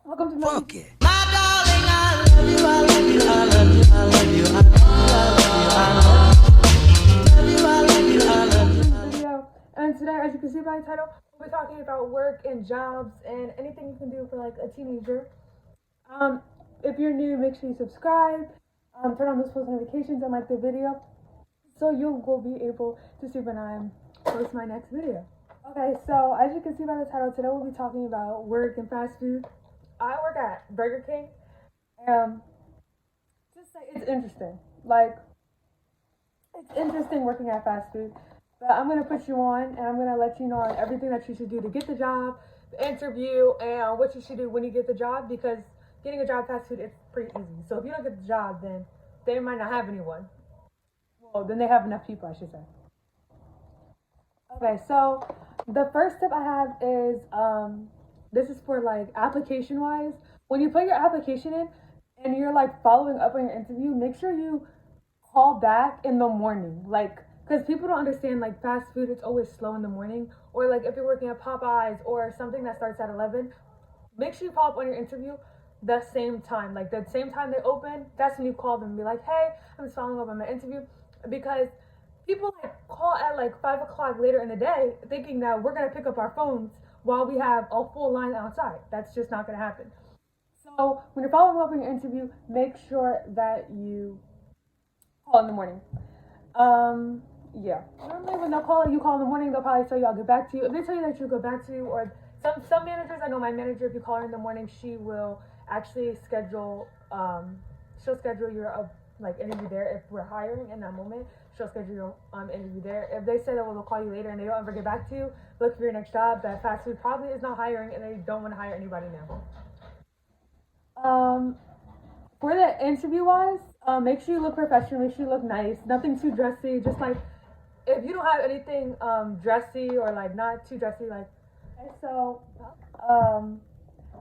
Welcome to my Fuck it. My darling, I love you, I love you, I love you, I love you, I love you, I love you, I love you, I love you, I love you. video. And today, as you can see by the title, we'll be talking about work and jobs and anything you can do for like a teenager. If you're new, make sure you subscribe, turn on those post notifications and like the video, so you will be able to see when I post my next video. Okay, so as you can see by the title, today we'll be talking about work and fast food. I work at Burger King. Just say it's interesting. Like, it's interesting working at fast food. But I'm gonna put you on, and I'm gonna let you know on everything that you should do to get the job, the interview, and what you should do when you get the job. Because getting a job fast food is pretty easy. So if you don't get the job, then they might not have anyone. Well, then they have enough people, I should say. Okay, so the first tip I have is this is for like application wise. When you put your application in and you're like following up on your interview, make sure you call back in the morning. Like, because people don't understand, like, fast food, it's always slow in the morning. Or like if you're working at Popeyes or something that starts at 11, make sure you follow up on your interview the same time. Like the same time they open, that's when you call them and be like, hey, I'm just following up on my interview. Because people like call at like 5 o'clock later in the day thinking that we're gonna pick up our phones while we have a full line outside. That's just not gonna happen. So when you're following up on your interview, make sure that you call in the morning. Yeah. Normally when they'll call you call in the morning, they'll probably tell you I'll get back to you. If they tell you that you'll get back to you, or some managers, I know my manager, if you call her in the morning, she will actually schedule she'll schedule your like interview there. If we're hiring in that moment, she'll schedule your interview there. If they say that we'll call you later and they don't ever get back to you, look for your next job. That fast food probably is not hiring and they don't want to hire anybody now. For the interview wise, make sure you look professional, make sure you look nice, nothing too dressy. Just like if you don't have anything dressy or like not too dressy, like so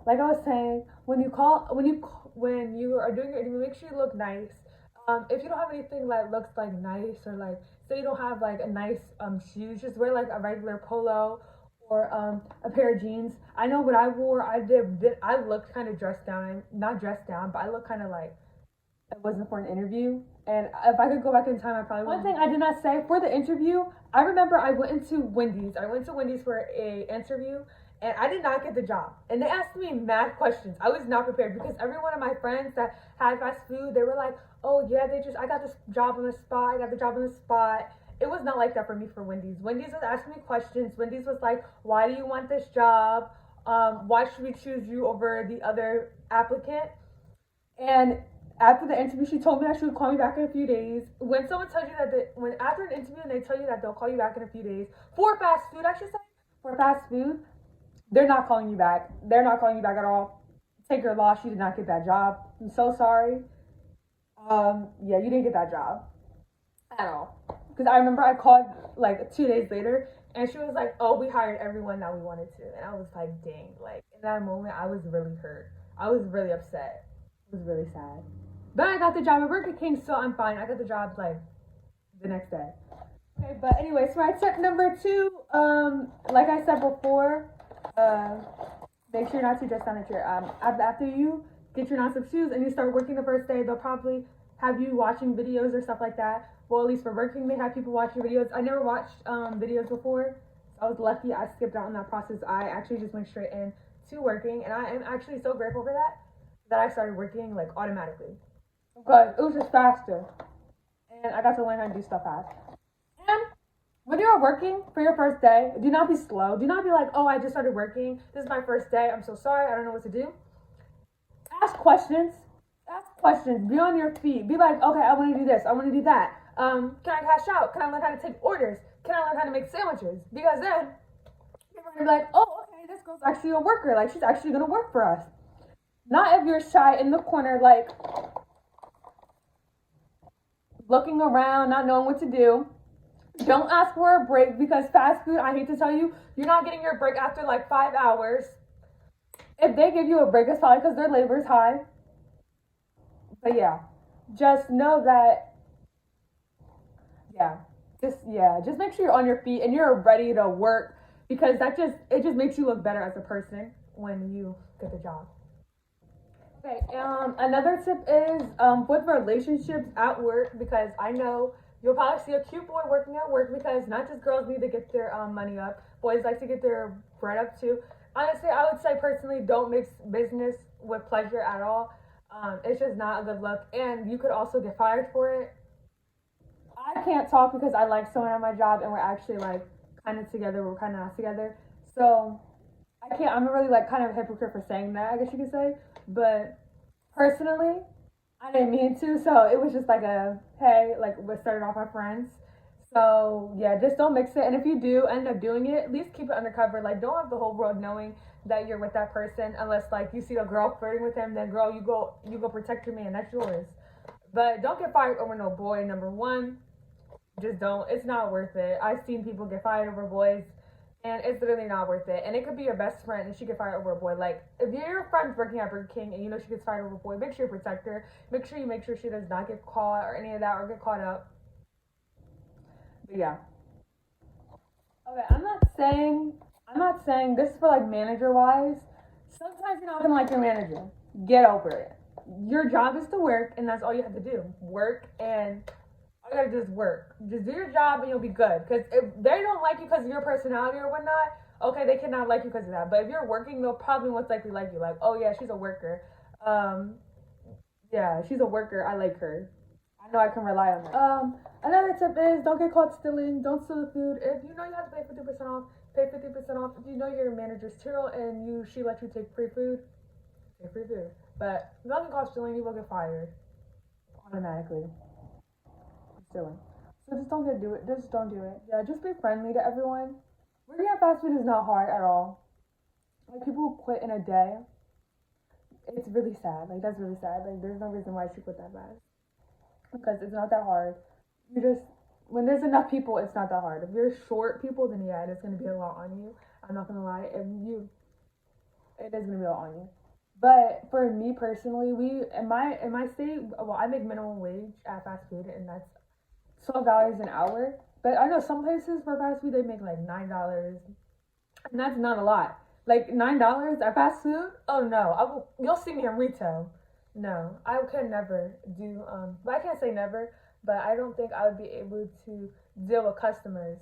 like I was saying, when you are doing your interview, make sure you look nice. If you don't have anything that looks like nice, or like say you don't have like a nice shoes, just wear like a regular polo or a pair of jeans. I know what I wore, I looked kind of dressed down, not dressed down, but I looked kind of like it wasn't for an interview. And if I could go back in time, I probably would. One thing I did not say for the interview, I remember I went into Wendy's. I went to Wendy's for a interview, and I did not get the job. And they asked me mad questions. I was not prepared because every one of my friends that had fast food, they were like, oh yeah, I got this job on the spot. I got the job on the spot. It was not like that for me for Wendy's. Wendy's was asking me questions. Wendy's was like, why do you want this job? Why should we choose you over the other applicant? And after the interview, she told me that she would call me back in a few days. When someone tells you that, when after an interview and they tell you that they'll call you back in a few days, for fast food, I should say, for fast food, they're not calling you back. They're not calling you back at all. Take your loss. You did not get that job. I'm so sorry. Yeah, you didn't get that job at all. Because I remember I called like 2 days later, and she was like, oh, we hired everyone that we wanted to. And I was like, dang. Like, in that moment, I was really hurt. I was really upset. It was really sad. But I got the job at Burger King, so I'm fine. I got the job like the next day. Okay, but anyway, so my tip number 2, like I said before, make sure you're not too dressed down at your after you get your nice shoes and you start working the first day, they'll probably have you watching videos or stuff like that. Well, at least for working, they have people watching videos. I never watched videos before. So I was lucky. I skipped out on that process. I actually just went straight in to working, and I am actually so grateful for that I started working like automatically, because it was just faster, and I got to learn how to do stuff fast. And when you're working for your first day, do not be slow. Do not be like, oh, I just started working. This is my first day. I'm so sorry. I don't know what to do. Ask questions. Ask questions. Be on your feet. Be like, okay, I want to do this. I want to do that. Can I cash out? Can I learn how to take orders? Can I learn how to make sandwiches? Because then you're going to be like, oh, okay, this girl's actually a worker. Like, she's actually going to work for us. Not if you're shy in the corner, like, looking around, not knowing what to do. Don't ask for a break, because fast food, I hate to tell you, you're not getting your break after like 5 hours. If they give you a break, it's probably because their labor is high. But yeah, just know that, just make sure you're on your feet and you're ready to work, because it just makes you look better as a person when you get the job. Okay, another tip is with relationships at work, because I know you'll probably see a cute boy working at work, because not just girls need to get their money up, boys like to get their bread up too. Honestly, I would say personally, don't mix business with pleasure at all. It's just not a good look, and you could also get fired for it. I can't talk because I like someone at my job, and we're actually like kind of together. We're kind of not together, so I can't. I'm a really like kind of a hypocrite for saying that, I guess you could say. But personally, I didn't mean to, so it was just like a hey, like we're starting off our friends. So yeah, just don't mix it. And if you do end up doing it, at least keep it undercover. Like don't have the whole world knowing that you're with that person, unless like you see a girl flirting with him. Then girl, you go protect your man. That's yours. But don't get fired over no boy. Number one, just don't. It's not worth it. I've seen people get fired over boys, and it's literally not worth it. And it could be your best friend, and she get fired over a boy. Like if your friend's working at Burger King and you know she gets fired over a boy, make sure you protect her. Make sure she does not get caught or any of that or get caught up. But yeah. Okay, I'm not saying this is for like manager wise. Sometimes you're not gonna like your manager. Get over it. Your job is to work, and that's all you have to do. Work, and all you gotta do is work. Just do your job, and you'll be good. Because if they don't like you because of your personality or whatnot, okay, they cannot like you because of that. But if you're working, they'll probably most likely like you. Like, oh yeah, she's a worker. Um, yeah, she's a worker. I like her. I know I can rely on her. Another tip is don't get caught stealing. Don't steal the food. If you know you have to pay 50% off, pay 50% off. If you know your manager's terrible and she lets you take free food, take free food. But if you don't get caught stealing, you will get fired automatically. Stealing. So just don't do it. Just don't do it. Yeah, just be friendly to everyone. Working at fast food is not hard at all. Like people quit in a day. It's really sad. Like that's really sad. Like there's no reason why she quit that fast. Because it's not that hard. You just when there's enough people, it's not that hard. If you're short people, then yeah, it's gonna be a lot on you. I'm not gonna lie. It is gonna be a lot on you. But for me personally, we in my state, well, I make minimum wage at fast food, and that's $12 an hour. But I know some places for fast food they make like $9, and that's not a lot. Like $9 at fast food? Oh no, I will. You'll see me in retail. No, I could never do. But I can't say never. But I don't think I would be able to deal with customers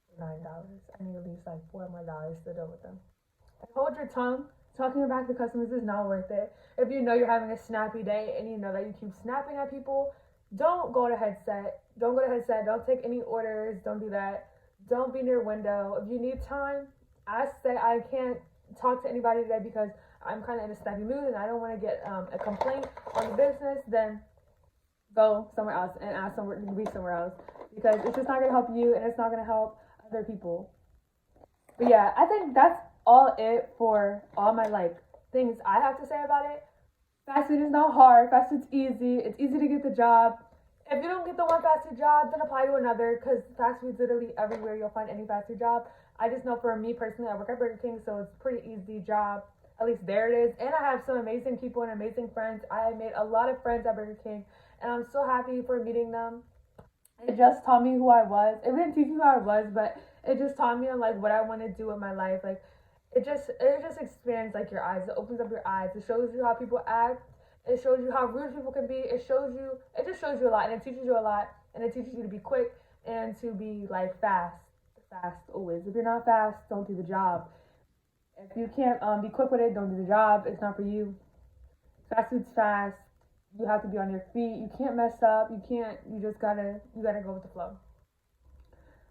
for $9. I need at least like $4 more to deal with them. And hold your tongue. Talking back to customers is not worth it. If you know you're having a snappy day and you know that you keep snapping at people, don't go to headset. Don't go to headset. Don't take any orders. Don't do that. Don't be near window. If you need time, I say I can't talk to anybody today because I'm kind of in a snappy mood and I don't want to get a complaint on the business. Then go somewhere else and ask someone to be somewhere else because it's just not gonna help you and it's not gonna help other people. But yeah, I think that's all it for all my like things I have to say about it. Fast food is not hard. Fast food's easy. It's easy to get the job. If you don't get the one fast food job, then apply to another because fast food's literally everywhere. You'll find any fast food job. I just know for me personally, I work at Burger King, so it's a pretty easy job. At least there it is. And I have some amazing people and amazing friends. I made a lot of friends at Burger King, and I'm so happy for meeting them. It just taught me who I was. It didn't teach me who I was, but it just taught me on like what I want to do with my life. Like it just expands like your eyes. It opens up your eyes. It shows you how people act. It shows you how rude people can be. It just shows you a lot and it teaches you a lot and it teaches you to be quick and to be like fast. Fast always. If you're not fast, don't do the job. If you can't be quick with it, don't do the job. It's not for you. Fast food's fast. You have to be on your feet. You can't mess up. You gotta go with the flow.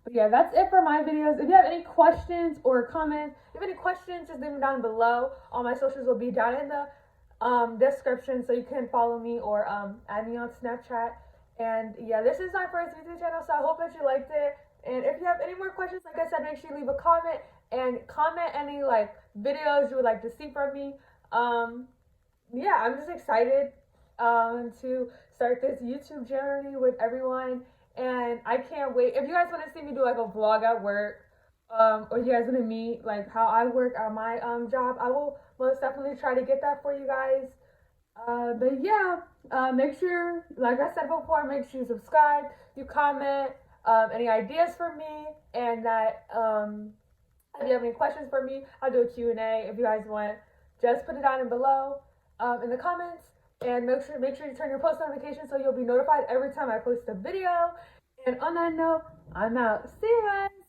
But yeah, that's it for my videos. If you have any questions or comments, if you have any questions, just leave them down below. All my socials will be down in the description so you can follow me or add me on Snapchat. And yeah, this is my first YouTube channel, so I hope that you liked it. And if you have any more questions, like I said, make sure you leave a comment and comment any like videos you would like to see from me. Yeah, I'm just excited to start this YouTube journey with everyone. And I can't wait. If you guys want to see me do like a vlog at work, or you guys want to meet like how I work at my job, I will most definitely try to get that for you guys. But yeah, make sure, like I said before, make sure you subscribe, you comment, any ideas for me, and that if you have any questions for me, I'll do a Q&A. If you guys want, just put it down in below. in the comments. And make sure you turn your post notifications so you'll be notified every time I post a video. And on that note, I'm out. See you guys.